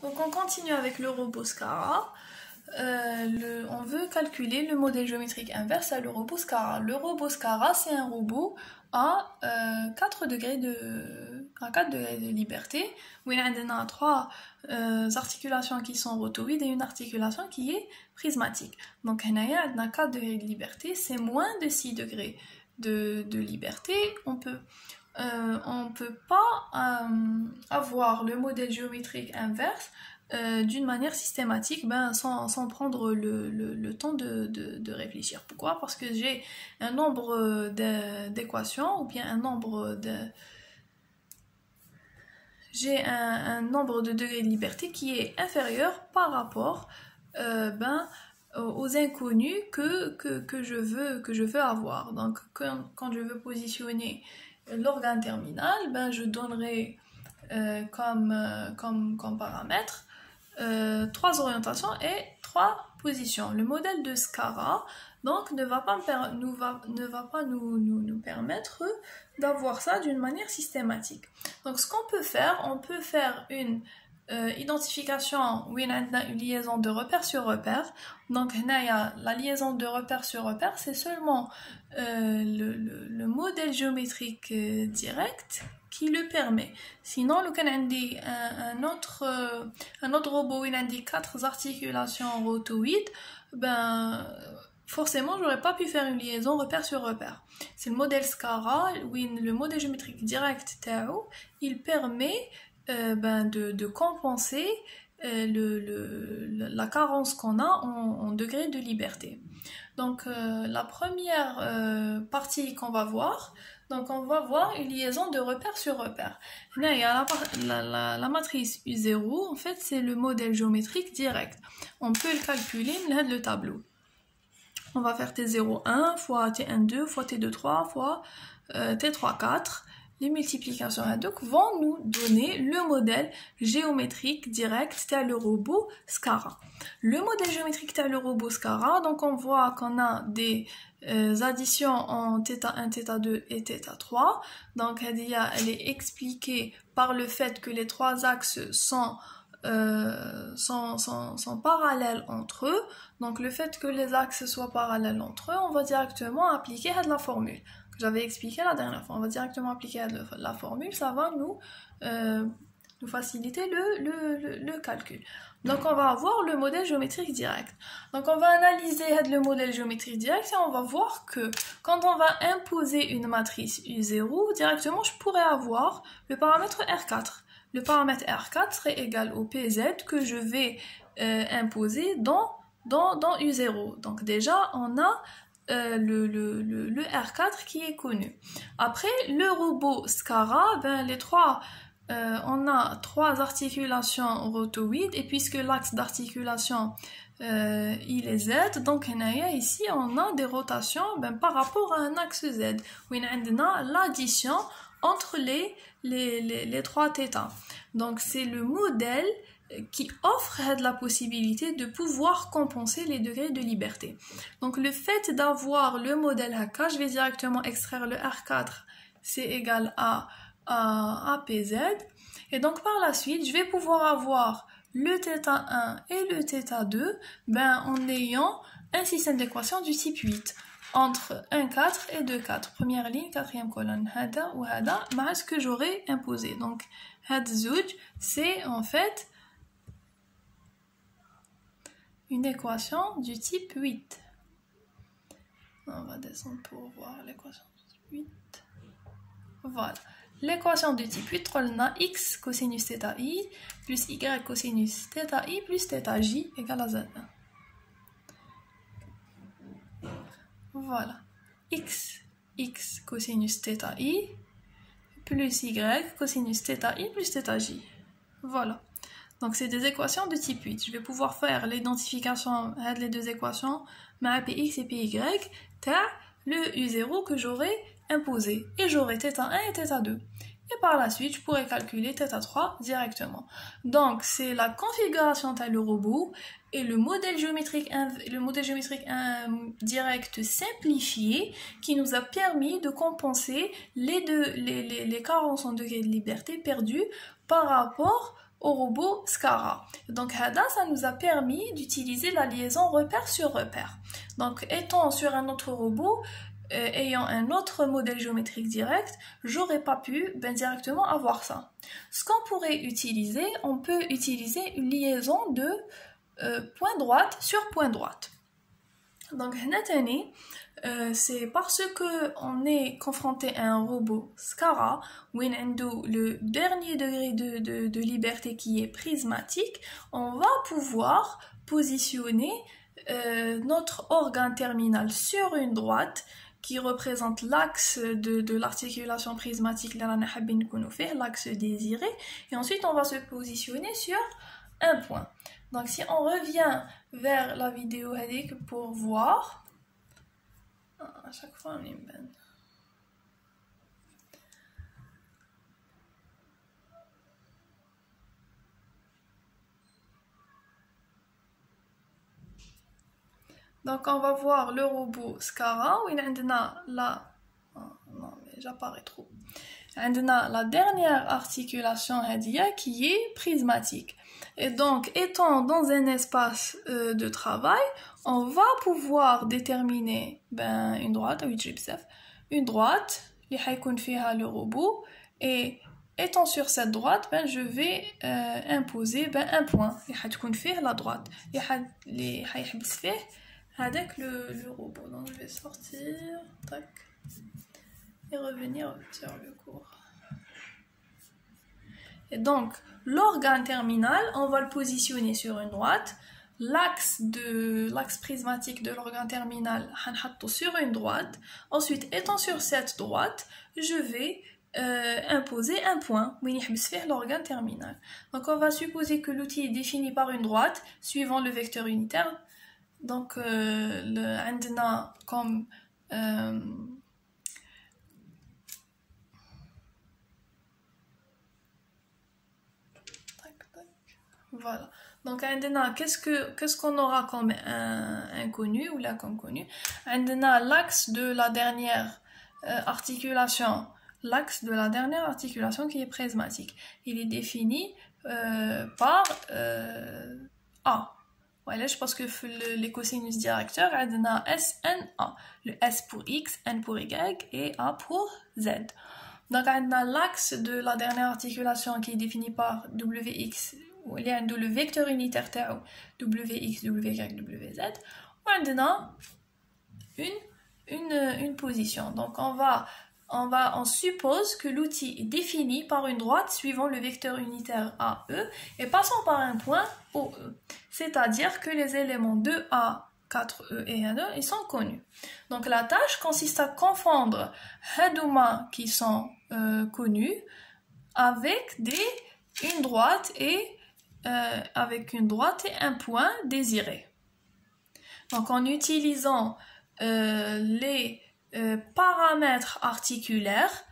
Donc on continue avec le robot Scara. On veut calculer le modèle géométrique inverse à le robot Scara. Le robot Scara, c'est un robot à 4 degrés de liberté, où il y a trois articulations qui sont rotoïdes et une articulation qui est prismatique. Donc il y a 4 degrés de liberté, c'est moins de 6 degrés de liberté. On peut pas avoir le modèle géométrique inverse d'une manière systématique, sans prendre le temps de réfléchir. Pourquoi? Parce que j'ai un nombre d'équations, ou bien un nombre de degrés de liberté qui est inférieur par rapport aux inconnus que je veux avoir. Donc quand je veux positionner l'organe terminal, je donnerai comme paramètre 3 orientations et 3 positions. Le modèle de Scara donc ne va pas nous permettre d'avoir ça d'une manière systématique. Donc ce qu'on peut faire, on peut faire une identification où il y a une liaison de repère sur repère. Donc la liaison de repère sur repère, c'est seulement le modèle géométrique direct qui le permet. Sinon, le cas un autre robot, il a 4 articulations rotoïdes, forcément, j'aurais pas pu faire une liaison repère sur repère. C'est le modèle Scara, le modèle géométrique direct Tao, il permet de compenser la carence qu'on a en degré de liberté. Donc la première partie qu'on va voir, donc on va voir une liaison de repère sur repère. Là, il y a la matrice U0, en fait c'est le modèle géométrique direct. On peut le calculer dans le tableau. On va faire T01 fois T12 fois T23 fois T34. Les multiplications à deux vont nous donner le modèle géométrique direct, c'est le robot Scara. Le modèle géométrique, c'est le robot Scara. Donc on voit qu'on a des additions en θ1, θ2 et θ3. Donc elle est expliquée par le fait que les trois axes sont parallèles entre eux. Donc le fait que les axes soient parallèles entre eux, on va directement appliquer la formule que j'avais expliqué la dernière fois. On va directement appliquer la formule, ça va nous faciliter le calcul. Donc on va avoir le modèle géométrique direct. Donc on va analyser le modèle géométrique direct et on va voir que quand on va imposer une matrice U0, directement je pourrais avoir le paramètre R4. Le paramètre R4 serait égal au PZ que je vais imposer dans U0. Donc déjà on a le R4 qui est connu. Après le robot Scara, on a 3 articulations rotoïdes, et puisque l'axe d'articulation il est Z, donc ici on a des rotations par rapport à un axe Z, où on a l'addition entre les 3 θ. Donc c'est le modèle qui offre la possibilité de pouvoir compenser les degrés de liberté. Donc le fait d'avoir le modèle HK, je vais directement extraire le R4, c'est égal à PZ. Et donc par la suite, je vais pouvoir avoir le θ1 et le θ2 en ayant un système d'équations du type 8 entre 1,4 et 2,4. Première ligne, quatrième colonne, hada ou hada, ce que j'aurais imposé. Donc had zouj, c'est en fait une équation du type 8. On va descendre pour voir l'équation du type 8. Voilà. L'équation du type 8, on a x cosinus θi plus y cosinus θi plus θj égale à z1. Voilà. X cosinus θi plus y cosinus θi plus θj. Voilà. Donc c'est des équations de type 8. Je vais pouvoir faire l'identification des deux équations, Px et Py, le U0 que j'aurai imposé. Et j'aurai θ1 et θ2. Et par la suite, je pourrais calculer θ3 directement. Donc c'est la configuration le robot et le modèle géométrique direct simplifié qui nous a permis de compenser les carences en degrés de liberté perdus par rapport au robot SCARA. Donc ça nous a permis d'utiliser la liaison repère sur repère. Donc étant sur un autre robot, ayant un autre modèle géométrique direct, j'aurais pas pu directement avoir ça. Ce qu'on pourrait utiliser, on peut utiliser une liaison de point droite sur point droite. Donc c'est parce que on est confronté à un robot SCARA où il y a le dernier degré de liberté qui est prismatique, on va pouvoir positionner notre organe terminal sur une droite qui représente l'axe de l'articulation prismatique, l'axe désiré, et ensuite on va se positionner sur un point. Donc si on revient vers la vidéo pour voir, à chaque fois on est ben. Donc on va voir le robot SCARA où il y a la... non mais j'apparais trop. On a la dernière articulation qui est prismatique. Et donc, étant dans un espace de travail, on va pouvoir déterminer une droite, une droite, qui va le robot, et étant sur cette droite, je vais imposer un point, qui va la droite, qui va avec le robot. Donc, je vais sortir, tac, et revenir sur le cours. Et donc, l'organe terminal, on va le positionner sur une droite. L'axe prismatique de l'organe terminal, sur une droite. Ensuite, étant sur cette droite, je vais imposer un point où il y a l'organe terminal. Donc, on va supposer que l'outil est défini par une droite, suivant le vecteur unitaire. Donc, on a comme... Voilà. Donc, qu'est-ce qu'on aura comme inconnu ou là comme connu? On a l'axe de la dernière articulation. L'axe de la dernière articulation qui est prismatique. Il est défini par A. Voilà, parce que les cosinus directeurs, on a S, N, A. Le S pour X, N pour Y et A pour Z. Donc, on a l'axe de la dernière articulation qui est défini par WX. Il y a le vecteur unitaire تاعو WX, WY, WZ. On a une position. Donc on suppose que l'outil est défini par une droite suivant le vecteur unitaire AE et passant par un point OE. C'est-à-dire que les éléments 2A, 4E et 1E, ils sont connus. Donc la tâche consiste à confondre hadouma qui sont connus avec une droite et un point désiré. Donc en utilisant les paramètres articulaires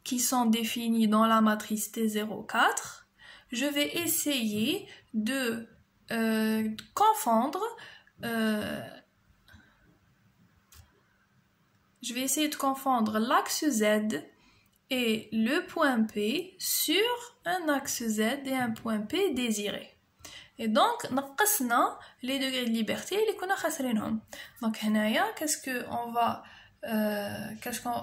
qui sont définis dans la matrice T04, je vais essayer de confondre l'axe Z et le point P sur un axe Z et un point P désiré. Et donc, نقصنا les degrés de liberté اللي كنا خاسرينهم. Donc, هنايا,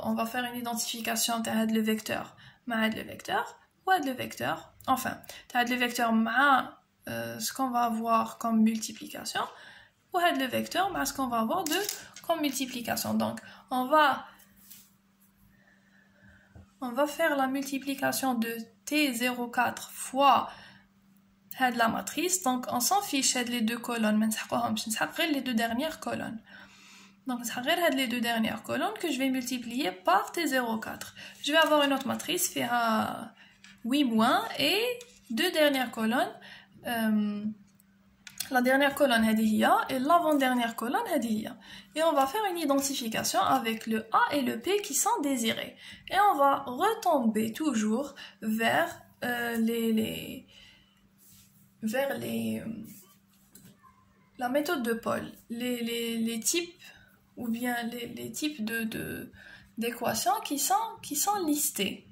on va faire une identification تاع هاد le vecteur مع هاد le vecteur ou هاد le vecteur. Enfin, تاع هاد le vecteur مع ce qu'on va avoir comme multiplication ou هاد le vecteur مع ce qu'on va avoir comme multiplication. Donc, on va faire la multiplication de T04 fois la matrice. Donc, on s'en fiche de les deux colonnes, mais les deux dernières colonnes. Donc, c'est les deux dernières colonnes que je vais multiplier par T04. Je vais avoir une autre matrice, faire 8 moins, et deux dernières colonnes. La dernière colonne est et l'avant-dernière colonne est. Et on va faire une identification avec le A et le P qui sont désirés. Et on va retomber toujours vers la méthode de Paul. Les types ou bien les types d'équations qui sont listés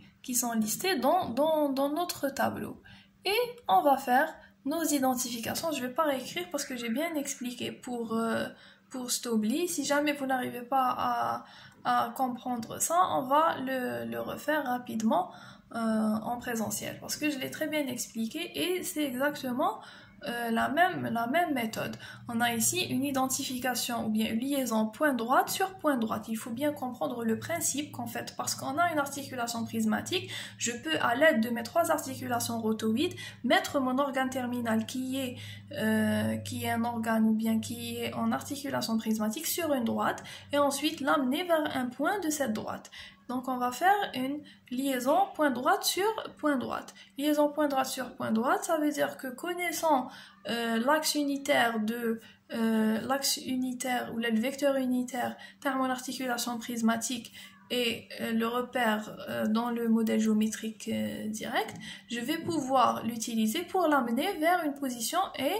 dans notre tableau. et on va faire nos identifications. Je ne vais pas réécrire parce que j'ai bien expliqué pour Stobli. Si jamais vous n'arrivez pas à comprendre ça, on va le refaire rapidement en présentiel parce que je l'ai très bien expliqué et c'est exactement la même méthode. On a ici une identification ou bien une liaison point droite sur point droite. Il faut bien comprendre le principe qu'en fait, parce qu'on a une articulation prismatique, je peux à l'aide de mes trois articulations rotoïdes mettre mon organe terminal qui est un organe ou bien qui est en articulation prismatique sur une droite et ensuite l'amener vers un point de cette droite. Donc on va faire une liaison point droite sur point droite. Liaison point droite sur point droite, ça veut dire que connaissant l'axe unitaire ou le vecteur unitaire de mon articulation prismatique et le repère dans le modèle géométrique direct, je vais pouvoir l'utiliser pour l'amener vers une position et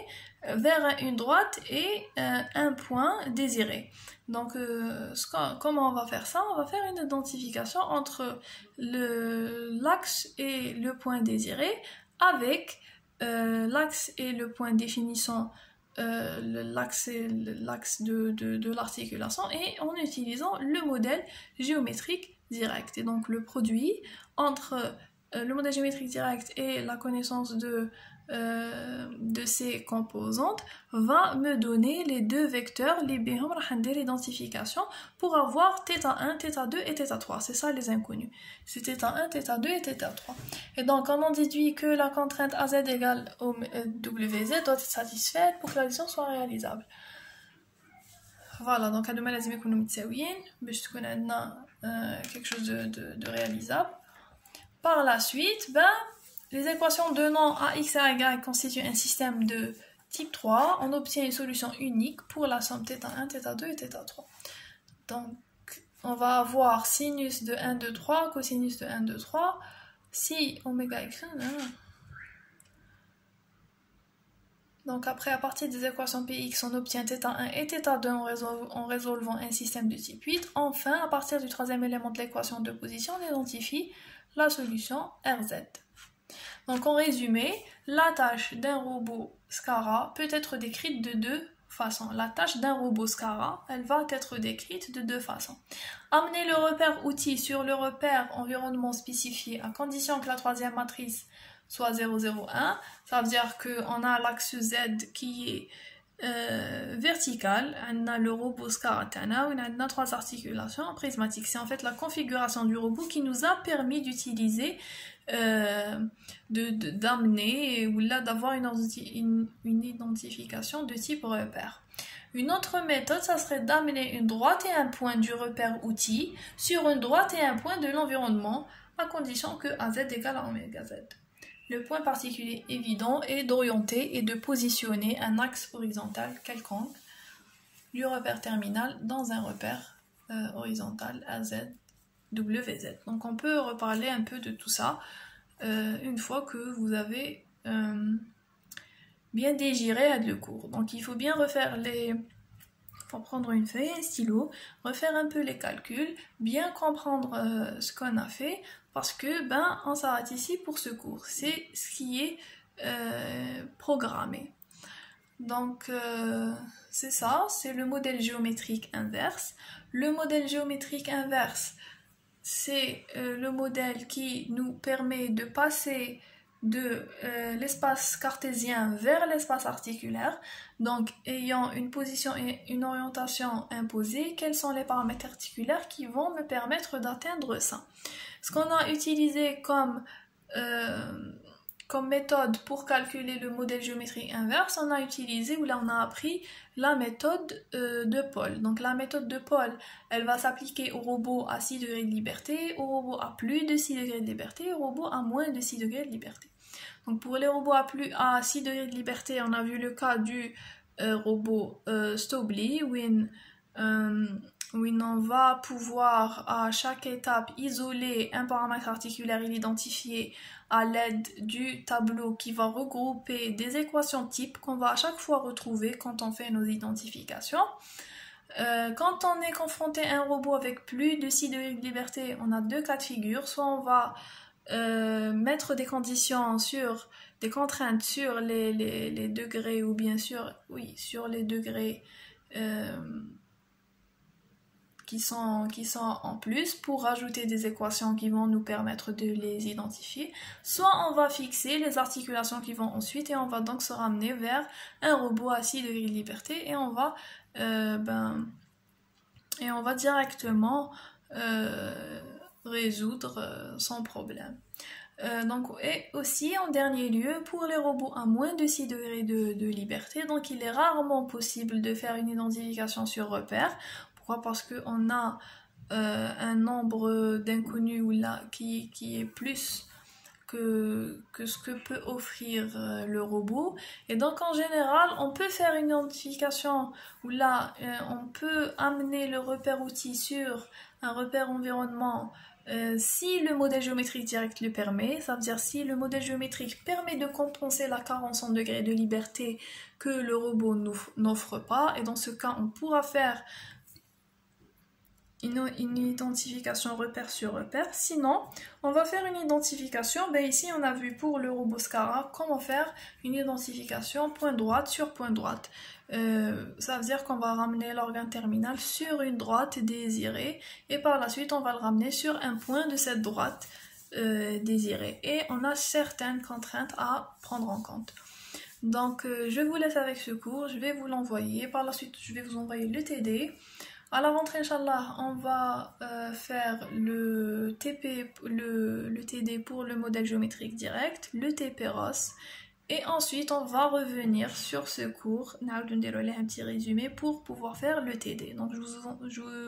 vers une droite et un point désiré. Donc, comment on va faire ça? On va faire une identification entre l'axe et le point désiré avec l'axe et le point définissant l'axe de l'articulation et en utilisant le modèle géométrique direct. Et donc, le produit entre le modèle géométrique direct et la connaissance de ces composantes va me donner les deux vecteurs, l'identification pour avoir θ1, θ2 et θ3. C'est ça les inconnus. C'est θ1, θ2 et θ3. Et donc on en déduit que la contrainte AZ égale au WZ doit être satisfaite pour que la liaison soit réalisable. Voilà, donc هادو ما لازم يكونوا متساويين باش تكون عندنا quelque chose de réalisable. Par la suite, les équations donnant AX et AY constituent un système de type 3. On obtient une solution unique pour la somme θ1, θ2 et θ3. Donc, on va avoir sinus de 1, 2, 3, cosinus de 1, 2, 3. Si oméga x... Donc après, à partir des équations Px, on obtient θ1 et θ2 en résolvant un système de type 8. Enfin, à partir du troisième élément de l'équation de position, on identifie la solution RZ. Donc en résumé, la tâche d'un robot SCARA peut être décrite de deux façons. La tâche d'un robot SCARA, elle va être décrite de deux façons. Amener le repère outil sur le repère environnement spécifié à condition que la troisième matrice soit 0, 0, 1. Ça veut dire qu'on a l'axe Z qui est vertical, on a le robot SCARA, on a trois articulations prismatiques. C'est en fait la configuration du robot qui nous a permis d'utiliser d'amener ou là d'avoir une identification de type repère. Une autre méthode, ça serait d'amener une droite et un point du repère outil sur une droite et un point de l'environnement à condition que AZ égale à oméga Z. Le point particulier évident est d'orienter et de positionner un axe horizontal quelconque du repère terminal dans un repère horizontal AZ WZ. Donc on peut reparler un peu de tout ça une fois que vous avez bien digéré le cours. Donc il faut bien refaire faut prendre une feuille et un stylo, refaire un peu les calculs, bien comprendre ce qu'on a fait, parce que on s'arrête ici pour ce cours. C'est ce qui est programmé. Donc c'est ça, c'est le modèle géométrique inverse. Le modèle géométrique inverse, c'est le modèle qui nous permet de passer de l'espace cartésien vers l'espace articulaire, donc ayant une position et une orientation imposées, quels sont les paramètres articulaires qui vont me permettre d'atteindre ça. Ce qu'on a utilisé comme méthode pour calculer le modèle géométrique inverse, on a utilisé, ou là on a appris la méthode de Paul. Donc la méthode de Paul, elle va s'appliquer au robot à 6 degrés de liberté, au robot à plus de 6 degrés de liberté, au robot à moins de 6 degrés de liberté. Donc pour les robots à 6 degrés de liberté, on a vu le cas du robot Stobli, où on va pouvoir à chaque étape isoler un paramètre articulaire et l'identifier à l'aide du tableau qui va regrouper des équations types qu'on va à chaque fois retrouver quand on fait nos identifications. Quand on est confronté à un robot avec plus de 6 degrés de liberté, on a deux cas de figure. Soit on va mettre des conditions sur des contraintes sur les degrés, ou bien sûr, oui, sur les degrés qui sont en plus, pour rajouter des équations qui vont nous permettre de les identifier. Soit on va fixer les articulations qui vont ensuite, et on va donc se ramener vers un robot à 6 degrés de liberté, et on va directement résoudre sans problème. Et aussi en dernier lieu, pour les robots à moins de 6 degrés de liberté, donc il est rarement possible de faire une identification sur repère. Pourquoi? Parce qu'on a un nombre d'inconnus qui est plus que ce que peut offrir le robot. Et donc en général, on peut faire une identification où là, on peut amener le repère outil sur un repère environnement si le modèle géométrique direct le permet. Ça veut dire si le modèle géométrique permet de compenser la carence en degrés de liberté que le robot n'offre pas. Et dans ce cas, on pourra faire une identification repère sur repère. Sinon, on va faire une identification, ici on a vu pour le robot Scara comment faire une identification point droite sur point droite. Ça veut dire qu'on va ramener l'organe terminal sur une droite désirée, et par la suite on va le ramener sur un point de cette droite désirée. Et on a certaines contraintes à prendre en compte. Donc je vous laisse avec ce cours, je vais vous l'envoyer. Par la suite je vais vous envoyer le TD. À la rentrée, Inch'Allah, on va faire le TD pour le modèle géométrique direct, le TP ROS, et ensuite on va revenir sur ce cours, un petit résumé pour pouvoir faire le TD. Donc je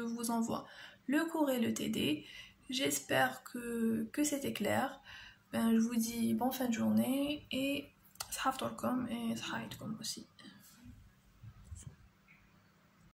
vous envoie le cours et le TD. J'espère que c'était clair. Je vous dis bonne fin de journée, et sahaftorkom et sahaïtkom aussi.